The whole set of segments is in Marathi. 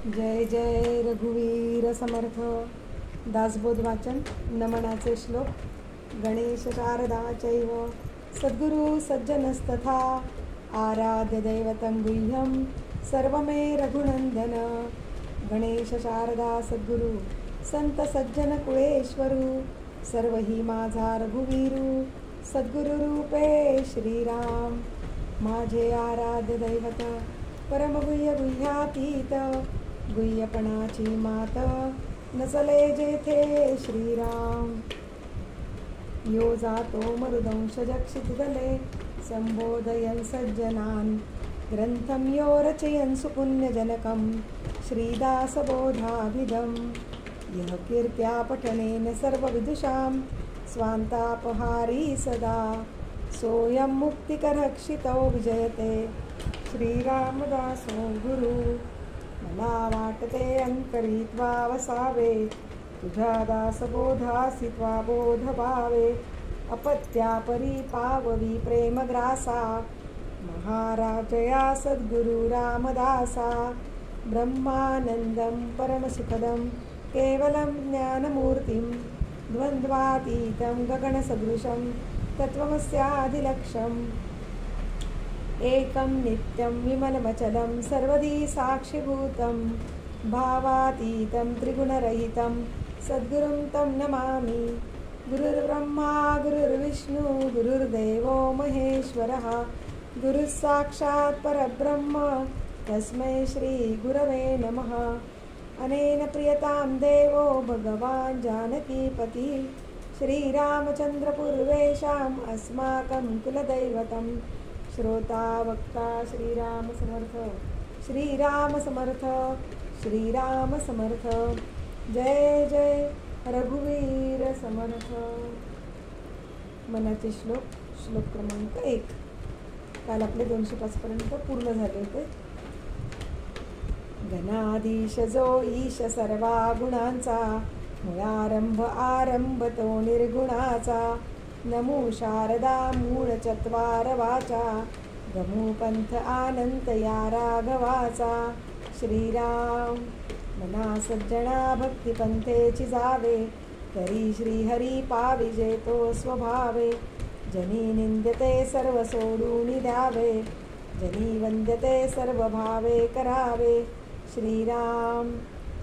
जय जय रघुवीर समर्थ. दासबोध वाचन. नमनाचे श्लोक. गणेश शारदा चैव सद्गुरु सज्जनस्तथा आराध्य दैवतं गुह्यं सर्वमे रघुनंदन. गणेश शारदा सद्गुरु संत सज्जन कुळेश्वरू सर्व ही माझा रघुवीरू सद्गुरु रूपे श्रीराम. माझे आराध्य दैवत परमगुह्य गुह्यातीत गुह्यपणाची मात नसले जेथे श्रीराम. यो जातो मरुदंश जक्षितदले संबोधयन् सज्जनान् ग्रंथं यो रचयन् सुपुण्यजनकं श्रीदासबोधाभिधं. यः कीर्त्या पठनेन सर्वविदुषां स्वान्तापहारी सदा सोऽयं मुक्तिकरक्षितो विजयते श्रीरामदासो गुरु. मला वाटते अंतरित्वा वसावे तुझ्या दासबोधासी त्वा बोधभावे. अपत्या परिपाववी प्रेमग्रासा महाराजया सद्गुरु रामदासा. ब्रह्मानंदं परमसुखदं केवलं ज्ञानमूर्तिं द्वन्द्वातीतं गगनसदृशं तत्त्वमस्याधिलक्ष्यम्. एकं नित्यं विमलमचलं सर्वदी साक्षिभूतं भावातीतं त्रिगुणरहितं सद्गुरुं तं नमामि. गुरुर्ब्रह्मा गुरुर्विष्णु गुरुर्देवो महेश्वरः गुरुः साक्षात् परब्रह्म तस्मै श्रीगुरवे नमः. अनेन प्रियतां देवो भगवान् जानकीपतिः श्रीरामचन्द्रपूर्वेषाम् अस्माकं कुलदैवतं. श्रोता वक्ता श्रीराम समर्थ श्रीराम समर्थ श्रीराम समर्थ. जय जय रघुवीर समर्थ. मनाचे श्लोक. श्लोक क्रमांक 1. काल आपले 205 पर्यंत पूर्ण झाले होते. घनाधीश जो ईश सर्वा गुणांचा मुळारंभ आरंभ तो निर्गुणाचा. नमो शारदा मूळ चत्वार वाचा गमू पंथ आनंद या राघवाचा. श्रीराम मना सज्जना भक्तिपंथेची जावे तरी श्रीहरी पाविजे तो स्वभावे. जनी निंद्यते सर्व सोडून द्यावे जनी वंद्यते सर्व भावे करावे. श्रीराम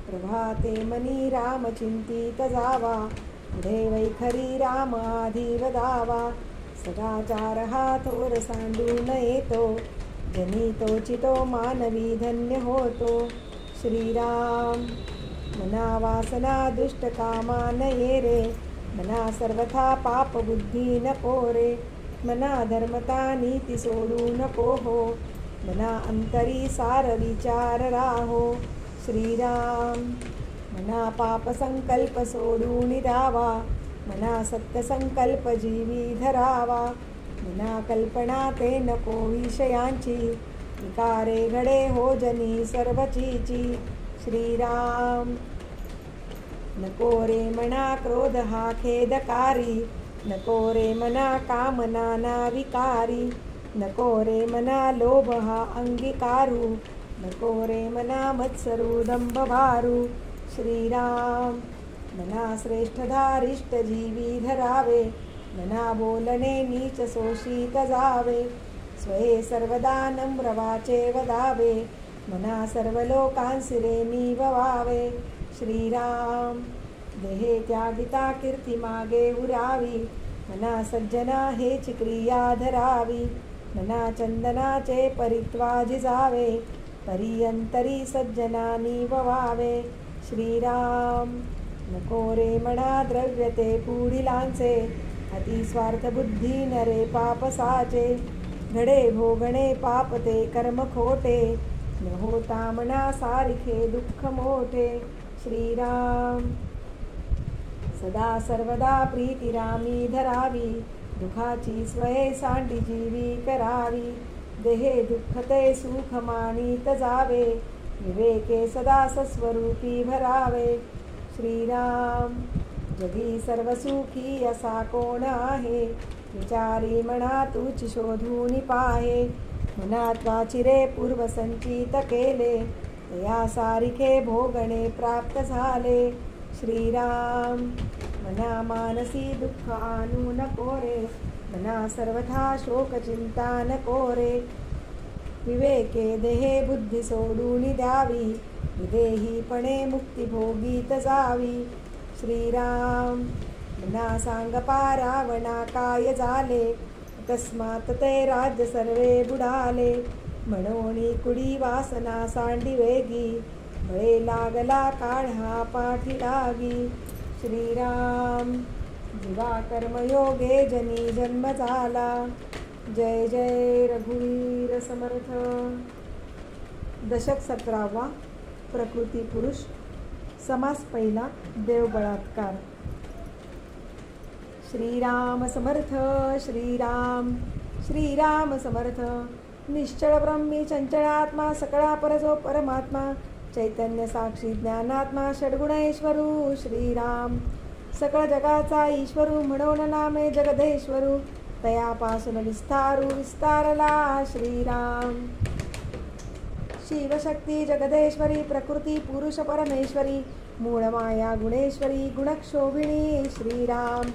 प्रभाते मनी राम चिंतित जावा पुढे वैखरी राम आधी वदावा. सदाचार हा थोर सांडून येतो जनी तोचितो मानवी धन्य होतो. श्रीराम मना वासना दुष्ट कामा न ये रे मना सर्वथा पाप बुद्धी नको रे. मना धर्मता नीती सोडू नको हो मना अंतरी सार विचार राहो. श्रीराम मना पाप संकल्प सोडून द्यावा मना सत्य संकल्प जीवी धरावा. मना कल्पना ते नको विषयांची विकारे घडे हो जनी सर्वचीची. श्रीराम नको रे मना क्रोध हा खेदकारी नको रे मना कामना ना विकारी. नको रे मना लोभ हा अंगीकारू नको रे मना मत्सरू दंभ भारू. श्रीराम मना श्रेष्ठ धारिष्ट जीवी धरावे मना बोलणे नीच शोषित जावे. स्वये सर्वदा नम्र वाचे वदावे मना सर्व लोकांसी रे निववावे. श्रीराम देहे त्यागिता कीर्ती मागे उरावी मना सज्जना हेच क्रिया धरावी. मना चंदनाचे परित्वा जिजावे परियंतरी सज्जना निववावे. श्रीराम नको रे मना द्रव्य ते पुढिलांचे अति स्वार्थ बुद्धी नरे पाप साचे. घडे भोगणे पाप ते कर्म खोटे न होता मना सारिखे दुःख मोठे. श्रीराम सदा सर्वदा प्रीती रामी धरावी दुखाची स्वये सांडी जीवी करावी. देहे दुःख ते सुख मानित जावे विवेके सदा सस्वरूपी भरावे. श्रीराम जगी सर्व सुखी असा कोण आहे विचारी मना तूच शोधून पाहे. मनात वाचिरे पूर्व संचित केले तया सारिखे भोगणे प्राप्त झाले श्रीराम. मना मानसी दुःख आणू नको रे, मना सर्वथा शोक चिंता नको रे. विवेके देहे बुद्धी सोडून द्यावी, विदेहीपणे मुक्ती भोगीत जावी श्रीराम. मना सांग रावणा काय झाले, तस्मात ते राज्य सर्वे बुडाले. म्हणून कुडी वासना सांडी वेगी, बळे लागला काढा पाठी लागी श्रीराम. जीवा कर्मयोगे जनी जन्म झाला. जय जय रघुवीर समर्थ. दशक 17वा. प्रकृती पुरुष. समास पहिला. देव बळात्कार. श्रीराम समर्थ. श्रीराम श्रीराम समर्थ. निश्चळ ब्रह्मी चंचळात्मा, सकळा परजो परमात्मा, चैतन्य साक्षी ज्ञानात्मा, षड्गुणेश्वरू श्रीराम. सकळ जगाचा ईश्वरू, म्हणून नामे जगदेश्वरू, तयापासून विस्तारला श्रीराम. शिवशक्ती जगदेश्वरी, प्रकृती पुरुष परमेश्वरी, मूळ माया गुणेश्वरी, गुणक्षोभिणी श्रीराम.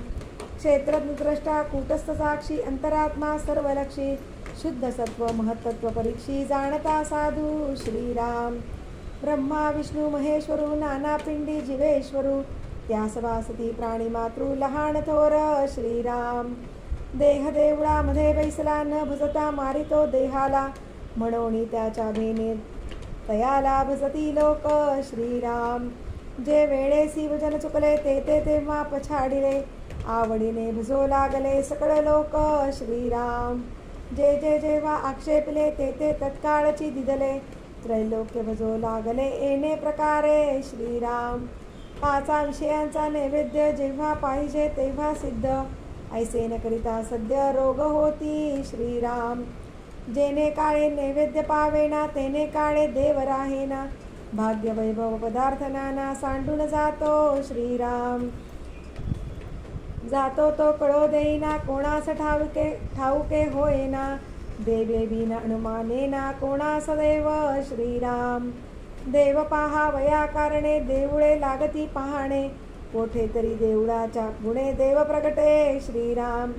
क्षेत्रद्रष्टा कूटस्थ साक्षी, अंतरात्मा सर्वलक्षी, शुद्ध सत्व महत्त्व परीक्षी, जाणता साधू श्रीराम. ब्रह्मा विष्णू महेश्वरू, नाना पिंडी जीवेश्वरू, त्यास वासती प्राणी मातृ लहान थोर श्रीराम. देह देवळामध्ये बैसला, न भजता मारितो देहाला, म्हणून त्याच्या भेने तयाला भजती लोक श्रीराम. जे वेळेसी वजन चुकले, ते तेव्हा पछाडिले, आवडीने भजो लागले सकळ लोक श्रीराम. जे जेव्हा आक्षेपले, ते तत्काळची दिदले, त्रैलोक्य भजो लागले येणे प्रकारे श्रीराम. पाचा विषयांचा नैवेद्य, जेव्हा पाहिजे तेव्हा सिद्ध, ऐसे न करिता सद्य रोग होती श्रीराम. जेने काळे नैवेद्य पावेना, तेने काळे देव राहेना, भाग्य वैभव पदार्थ नाना सांडून जातो श्रीराम. जातो तो कळो देईना, कोणास ठाऊके होईना, देवे बिन अनुमानेना, कोणास देव श्रीराम. देव पाहा वया कारणे, देऊळे लागती पाहणे, कोठे तरी देवळाच्या गुणे देव प्रगटे श्रीराम.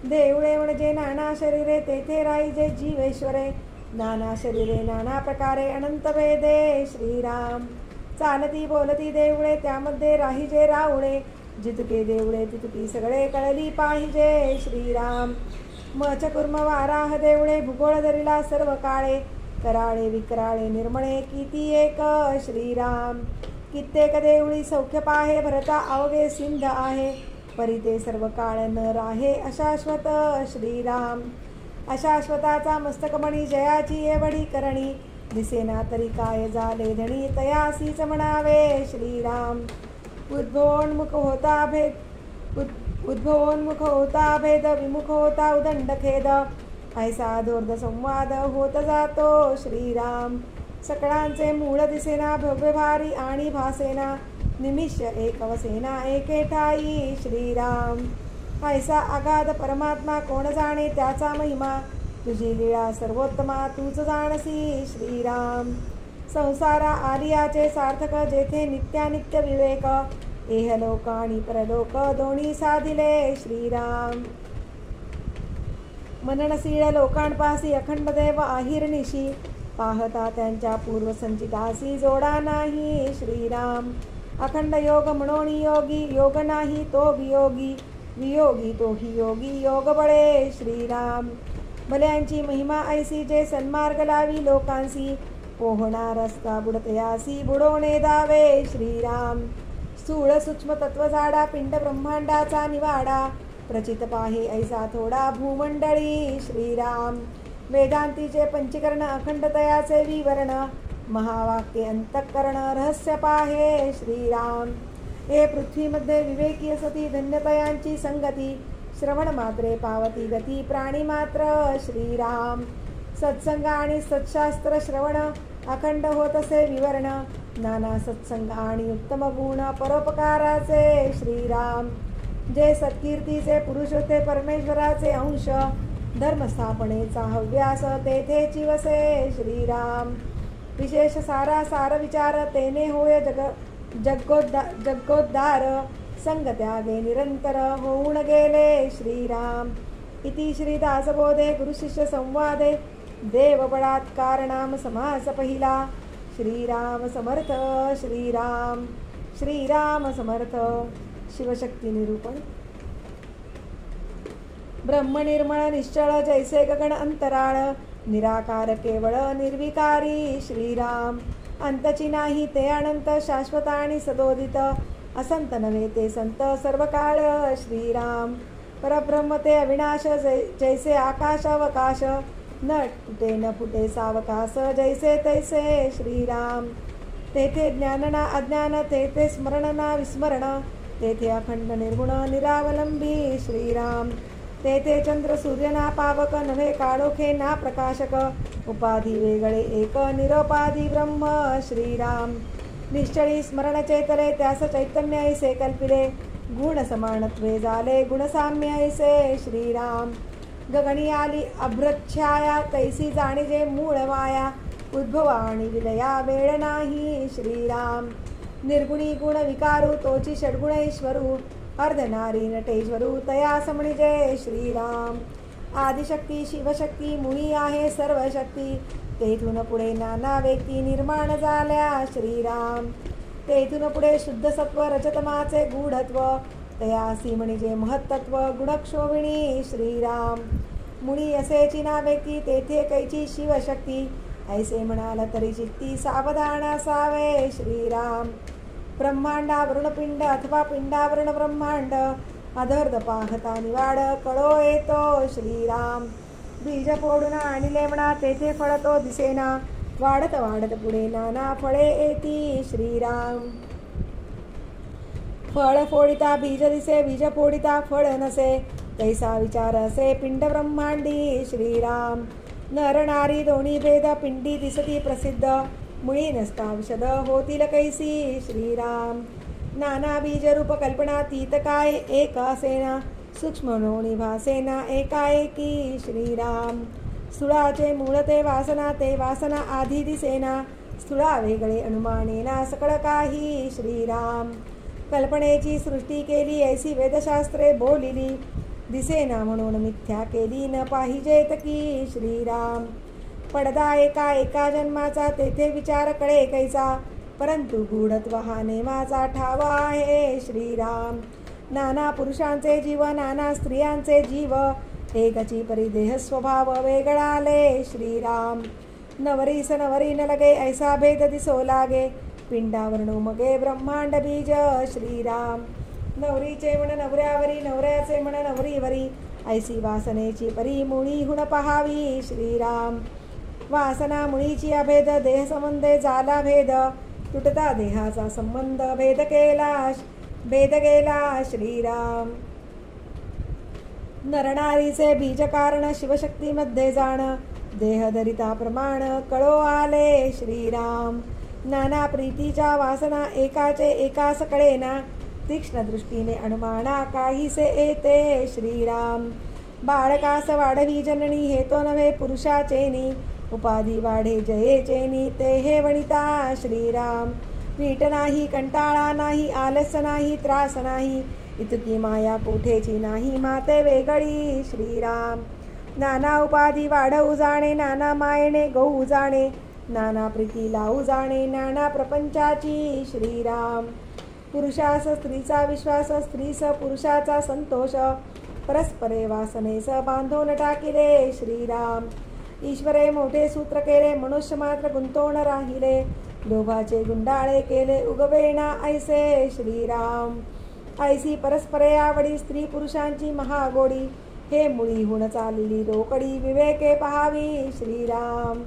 देऊळे म्हणजे नाना शरीरे, तेथे राहिजे जीवेश्वरे, नाना शरीरे नाना प्रकारे अनंत वेदे श्रीराम. चालती बोलती देऊळे, त्यामध्ये राहिजे रावळे, जितके देवळे तितकी सगळे कळली पाहिजे श्रीराम. मच कुर्म वाराह देवळे, भूगोळ धरिला सर्व काळे, कराळे विकराळे निर्मळे किती एक श्रीराम. कित्येक देवळी सौख्य पाहे, भरता अवघे सिंध आहे, परिते सर्व काळ न राहे अशाश्वत श्रीराम. अशाश्वताचा मस्तकमणी, जयाची एवढी करणी, दिसेना तरी काय झाले धणी, तयासीच म्हणावे श्रीराम. उद्भवोन्मुख होता भेद, विमुख होता उदंड खेद, ऐसा धोर्ध संवाद होत जातो श्रीराम. सकळांचे मूळ दिसेना, भव्य भारी आणि भासेना, निमिष एक वसेना एके ठाई श्रीराम. ऐसा अगाध परमात्मा, कोण जाणे त्याचा महिमा, तुझी लीळा सर्वोत्तमा तूच जाणसी श्रीराम. संसारा आलियाचे सार्थक, जेथे नित्यानित्य विवेक, एहलोक आणि परलोक दोन्ही साधिले श्रीराम. मननशीळ लोकांपासी, अखंड देव आहिरनिशी, पाहता त्यांच्या पूर्वसंचितासी जोडा नाही श्रीराम. अखंड योग म्हणून योगी, योग नाही तो वियोगी, वियोगी तोही योगी, योग बळे श्रीराम. भल्यांची महिमा ऐसी, जे सन्मार्ग लावी लोकांसी, पोहणार रस्ता बुडतयासी, बुडवणे दावे श्रीराम. स्थूळ सूक्ष्म तत्व जाडा, पिंड ब्रह्मांडाचा निवाडा, प्रचित पाहे ऐसा थोडा भूमंडळी श्रीराम. वेदांतीचे पंचीकरण, अखंडतयाचे विवरण, महावाक्य अंतःकरण, रहस्य पाहे श्रीराम. हे पृथ्वीमध्ये विवेकी सती, धन्यतयांची संगती, श्रवण मात्रे पावती गती, प्राणी मात्र श्रीराम. सत्संग आणि सत्शास्त्र श्रवण, अखंड होत असे विवरण, नाना सत्संग आणि उत्तम गुण परोपकाराचे श्रीराम. जे सत्कीर्तीचे पुरुष होते, परमेश्वराचे अंश, धर्मस्थापनेचा हव्यास तेथे चिवसे श्रीराम. विशेष सारा सार विचार तेने होय जगोद्धार संग त्यागे निरंतर होऊन गेले श्रीराम. इति श्रीदासबोधे गुरुशिष्य संवादे देव बळात्कार नाम समास पहिला. श्रीराम समर्थ. श्रीराम श्रीराम समर्थ. शिवशक्ती निरूपण. ब्रह्मनिर्मळ निश्चळ जैसे गगन अंतराळ निराकार केवळ निर्विकारी श्रीराम. अंतची नाही ते अनंत शाश्वत आणि सदोदित असंत नव्हे ते संत सर्वकाळ श्रीराम. परब्रह्म ते अविनाश जैसे आकाश अवकाश न फुटे न फुटे सावकाश जैसे तैसे श्रीराम. तेथे ज्ञान ना अज्ञान तेथे स्मरण ना विस्मरण तेथे अखंड निर्गुण निरावलंबी श्रीराम. तेथे चंद्र सूर्य ना पावक नव्हे काळोखे ना प्रकाशक उपाधी वेगळे एक निरोपाधी ब्रह्म श्रीराम. निश्चळी स्मरण चेतले त्यास चैतन्य ऐसे कल्पिले गुण समानत्वे झाले गुणसाम्य ऐसे श्रीराम. गगनी आली अभ्रच्छाया तैसी जाणीजे मूळ माया उद्भवा आणि विलया वेळ नाही श्रीराम. निर्गुणी गुण विकारू तोची षड्गुण ईश्वरू अर्धनारी नटेश्वरू तया समणिजे श्रीराम. आदिशक्ती शिवशक्ती मुळी आहे सर्व शक्ती तेथून पुढे नाना व्यक्ती निर्माण झाल्या श्रीराम. तेथून पुढे शुद्ध सत्व रजतमाचे गूढत्व तयासी म्हणजे महत्त्व गुणक्षोभिणी श्रीराम. मुळी असेची ना व्यक्ती तेथे कैची शिवशक्ती ऐसे म्हणाल तरी चित्ती सावधान असावे श्रीराम. ब्रह्मांडावरून पिंड अथवा पिंडावरून ब्रह्मांड अधर्द पाहता निवाड कळो येतो श्रीराम. बीज फोडून आणिले म्हणा तेथे फळ तो दिसेना वाढत वाढत पुढे नाना फळे येती श्रीराम. फळ फोडिता बीज दिसे बीज फोडिता फळ नसे तैसा विचार असे पिंड ब्रह्मांडी श्रीराम. नर नारी दोन्ही भेद पिंडी दिसती प्रसिद्ध मुळी नसता विशद होतील कैसी श्रीराम. नाना बीज रूप कल्पना तीत काय एक असेना सूक्ष्म नोणी भासेना एकाएकी श्रीराम. स्थूळाचे मूळ ते वासना आधी दिसेना स्थूळा वेगळे अनुमानेना सकळ काही श्रीराम. कल्पनेची सृष्टी केली ऐसी वेदशास्त्रे बोलिली दिसेना म्हणून मिथ्या केली न पाहिजेत की श्रीराम. पडदा एका जन्माचा तेथे विचार कळे कैसा परंतु गूढत्व हा नेमाचा ठाव आहे श्रीराम. नाना पुरुषांचे जीव नाना स्त्रियांचे जीव एकची परिदेह स्वभाव वेगळाले श्रीराम. नवरीस नवरी न लगे ऐसा भेद दिसो लागे पिंडावरून मगे ब्रह्मांड बीज श्रीराम. नवरीचे म्हण नवऱ्यावरी नवऱ्याचे म्हण नवरीवरी ऐसी वासनेची परी मुळी हुण पहावी श्रीराम. वासना मुळीची अभेद देह संबंधे झाला भेद तुटता देहाचा संबंध भेद गेला श्रीराम. नरनारीचे बीज कारण शिवशक्तीमध्ये जाण देह धरिता प्रमाण कळो आले श्रीराम. नाना प्रीतीच्या वासना एकाचे एकास कळेना तीक्ष्ण दृष्टीने अनुमाना काहीसे येते श्रीराम. बाळकास वाढवी जननी हे तो नव्हे पुरुषाचेनी उपाधी वाढे जयेचेनी ते हे वनिता श्रीराम. वीट नाही कंटाळा नाही आलस्य नाही त्रास नाही इतकी माया कोठेची नाही माते वेगळी श्रीराम. नाना उपाधी वाढवू जाणे नाना मायेने गऊ जाणे नाना प्रीती लावू जाणे नाना प्रपंचाची श्रीराम. पुरुषास स्त्रीचा विश्वास स्त्रीस पुरुषाचा संतोष परस्परे वासनेस बांधून टाकिले श्रीराम. ईश्वरे मोठे सूत्र केले मनुष्य मात्र गुंतवून राहिले लोभाचे गुंडाळे केले उगवेना ऐसे श्रीराम. ऐसी परस्परे आवडी स्त्री पुरुषांची महागोडी हे मुळी हुण चालली रोकडी विवेके पहावी श्रीराम.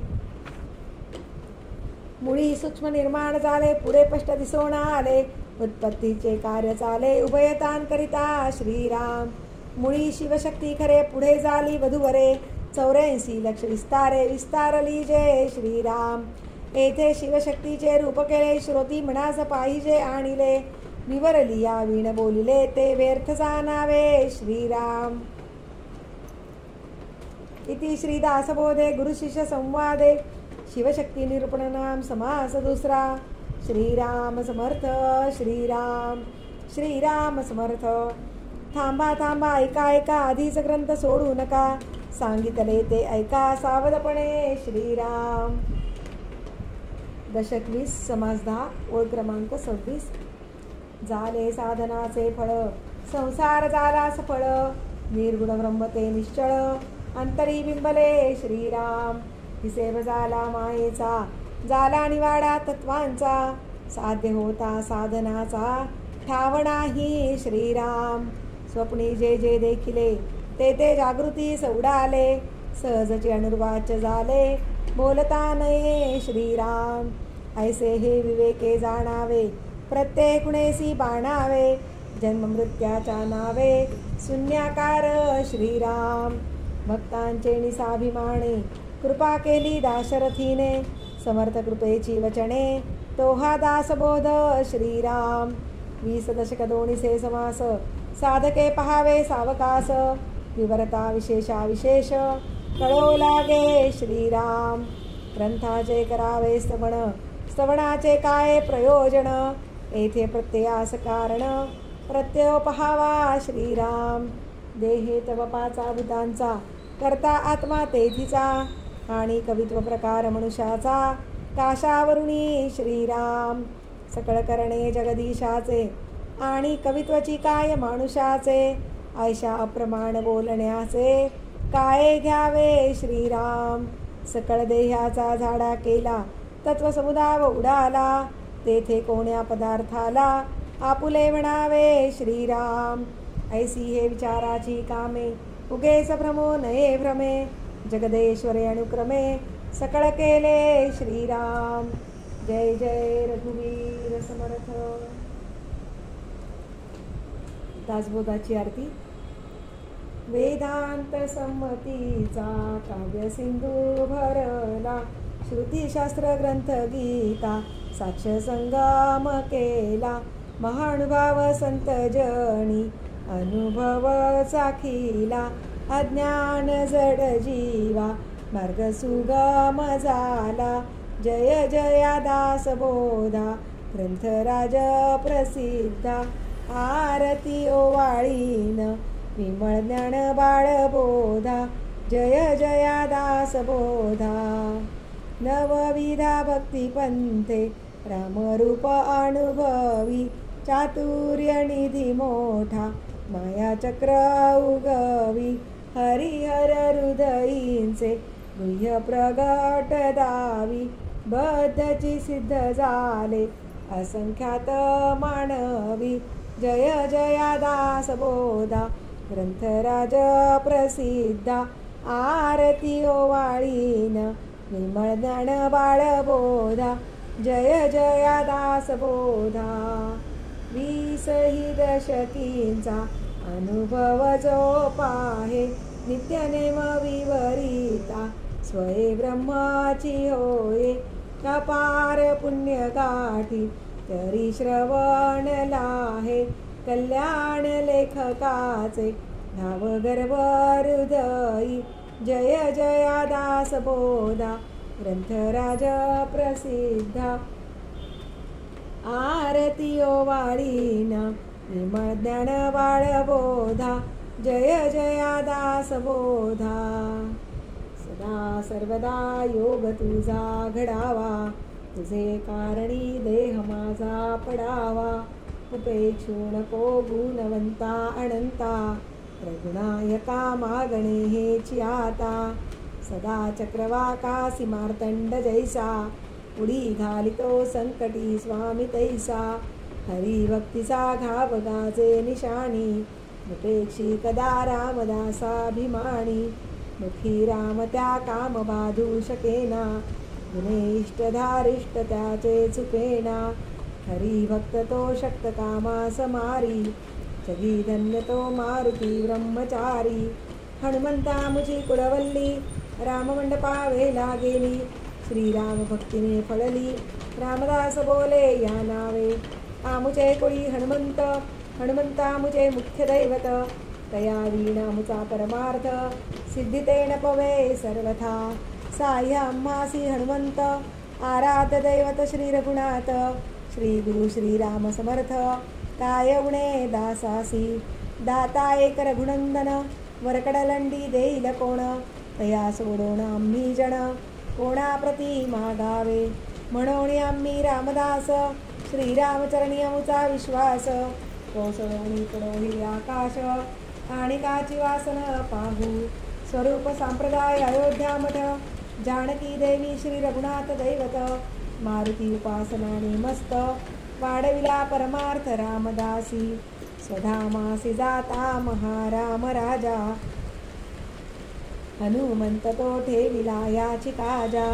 मुळी सूक्ष्म निर्माण झाले पुढे स्पष्ट दिसून आले उत्पत्तीचे कार्य चाले उभयतान करिता श्रीराम. मुळी शिवशक्ती खरे पुढे झाली वधूवरे 84 लक्ष विस्तारली जय श्रीराम. येथे शिवशक्तीचे रूप केले श्रोती मनास पाहिजे आणिले विवरली या वीण बोलिले ते व्यर्थ जाणावे श्रीराम. इति श्रीदासबोधे गुरुशिष्य संवादे शिवशक्ती निरूपण नाम समास दुसरा. श्रीराम समर्थ श्रीराम श्रीराम समर्थ. थांबा थांबा ऐका ऐका आधीच ग्रंथ सोडू नका. सांगितले ते ऐका सावधपणे श्रीराम. दशक 20 समास 10 ओळ क्रमांक 26. झाले साधनाचे फळ संसार झाला सफळ. निर्गुण ब्रह्म ते निश्चळ अंतरी बिंबले श्रीराम. हिसेब झाला मायेचा झाला निवाडा तत्वांचा. साध्य होता साधनाचा ठाव नाही श्रीराम. स्वप्नी जे जे देखिले ते ते जागृती सौडाले. सहजचे अनुर्वाच्य झाले बोलता नये श्रीराम. ऐसे हे विवेके जाणावे प्रत्येक गुणेसी बाणावे. जन्म मृत्याच्या नावे शून्याकार श्रीराम. भक्तांचे निसाभिमाने कृपा केली दाशरथीने. समर्थ कृपेची वचने तो हा दासबोध श्रीराम. 20 दशक 2 समास साधके पहावे सावकास. विवरता विशेषा विशेष कळो लागे श्रीराम. ग्रंथाचे करावे स्तवन स्तवनाचे काय प्रयोजन. येथे प्रत्ययास कारण प्रत्यय पहावा श्रीराम. देहे तव 5 भूतांचा करता आत्मा तेथीचा. आणि कवित्व प्रकार मनुष्याचा काशावरुणी श्रीराम. सकळ करणे जगदीशाचे आणि कवित्वची काय मानुषाचे. ऐशा अप्रमाण बोलण्याचे काय घ्यावे श्रीराम. सकळ देहाचा झाडा केला तत्वसमुदाय उडाला. तेथे कोण्या पदार्थाला आपुले म्हणावे श्रीराम. ऐसी हे विचाराची कामे उगेच भ्रमो नये भ्रमे. जगदेश्वरे अनुक्रमे सकळ केले श्रीराम. जय जय रघुवीर समर्थ. दासबोधाची आरती. वेदांत संमतीचा काव्य सिंधू भरला. श्रुतीशास्त्र ग्रंथ गीता साक्ष संगम केला. महानुभाव संत जनी अनुभव साखीला. अज्ञान जड जीवा मार्ग सुगम झाला. जय जया दासबोधा ग्रंथराज प्रसिद्धा. आरती ओवाळीन विमळ ज्ञान बाळबोधा. जय जया दासबोधा. नवविधा भक्तिपंथे रामरूप अनुभवी. चातुर्य निधी मोठा मायाचक्र उगवी. हरिहर हृदयींचे गुह्य प्रगट दावी. बद्धची सिद्ध झाले असंख्यात मानवी. जय जया दासबोधा ग्रंथराज प्रसिद्धा. आरती ओवाळीन विमळ ज्ञान बाळबोधा. जय जया दासबोधा. 20 दशकींचा अनुभव जो पाहे. नित्यनेम विवरिता स्वये ब्रह्माची होय. अपार पुण्य गाठी तरी श्रवण लाहे. कल्याण लेखकाचे नाव गर्भ हृदयी. जय जया दासबोधा ग्रंथराज प्रसिद्धा. आरती ओवाळीना विमळ ज्ञान बाळबोधा. जय जया दासबोधा. सदा सर्वदा योग तुझा घडावा. तुझे कारणी देह माझा पडावा. उपेक्षू नको गुणवंता अनंता. रघुनायका मागणे हेची आता. सदा चक्रवाकासी मार्तंड जैसा. उडी घालितो संकटी स्वामी तैसा. हरिभक्तीचा घाव गाजे निशाणी. मुपेक्षी कदा रामदासाभिमानी. मुखी राम त्या काम बाधू शकेना. गुणे इष्टधारिष्ट त्याचे चुकेना. हरिभक्त तो शक्त कामास मारी. जगी धन्य तो मारुती ब्रह्मचारी. हनुमंता मुझी कुळवल्ली राममंडपावेला गेली. श्रीराम भक्तीने फळली रामदास बोले या नावे. आमुचे कुळी हनुमंत हनुमंता मुझे मुख्य दैवत. तया वीणा मुचा परमार्थ सिद्धिते न पवे सर्वथा. साह्य अम्हासी हनुमंत आराध्य दैवत श्री रघुनाथ श्री गुरु श्री राम समर्थ काय उणे दासासी दाता एक रघुनंदन वरकडलंडी देईल कोण तया सोडून आम्ही जण कोणाप्रती मागावे म्हणून आम्ही रामदास श्रीरामचरणी अमुचा विश्वास कोसळोणी पडोही आकाश आणि काची वासन पाहू स्वरूप संप्रदाय अयोध्या मठ जानकी देवी श्री रघुनाथ दैवत मारुती उपासनाने मस्त वाढविला परमार्थ रामदासी स्वधामासी जाता महाराम राजा हनुमंत तो ठेविला याची काजा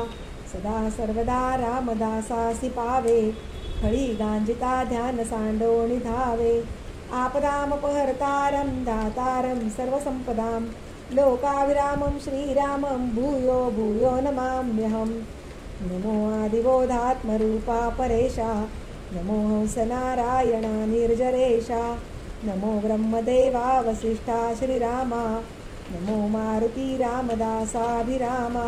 सदा सर्वदा रामदासासी पावे फळी गांजिता ध्यान सांडोणी धावे आपदामपहर्तारं दातारं सर्वसंपदां लोकाविरामं श्रीरामं भूयो भूयो नमाम्यहम् नमो आदिबोधात्मरूपा परेशा नमो हंसनारायणा निर्जरेशा नमो ब्रह्मदेवा वसिष्ठा श्रीरामा नमो मारुती रामदासाभिरामा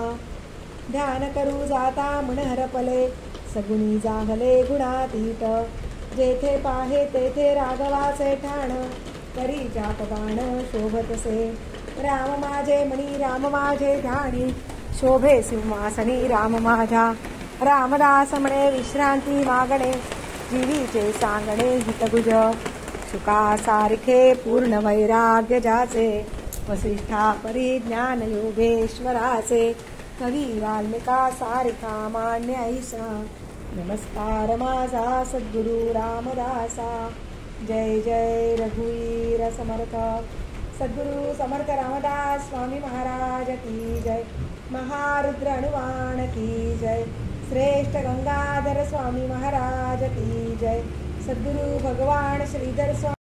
ध्यान करू जाता मनहरपले सगुणी जागले गुणातीत जेथे पाहे तेथे राघवाचे ठाण करी जापगाण शोभतसे राम माझे मणी राम माझे ध्यानी शोभे सिंहासनी राम माझा रामदास म्हणे विश्रांती मागणे जीवीचे सांगणे हितगुज सुका सारिखे पूर्ण वैराग्य जाचे वसिष्ठा परिज्ञान योगेश्वराचे कवी वाल्मिका सारिका मान्य ऐसा नमस्कार माझा सद्गुरु रामदासा जय जय रघुवीर समर्थ सद्गुरु समर्थ रामदास स्वामी महाराज की जय महारुद्र हनुमान की जय श्रेष्ठ गंगाधर स्वामी महाराज की जय सद्गुरु भगवान श्रीधर स्वामी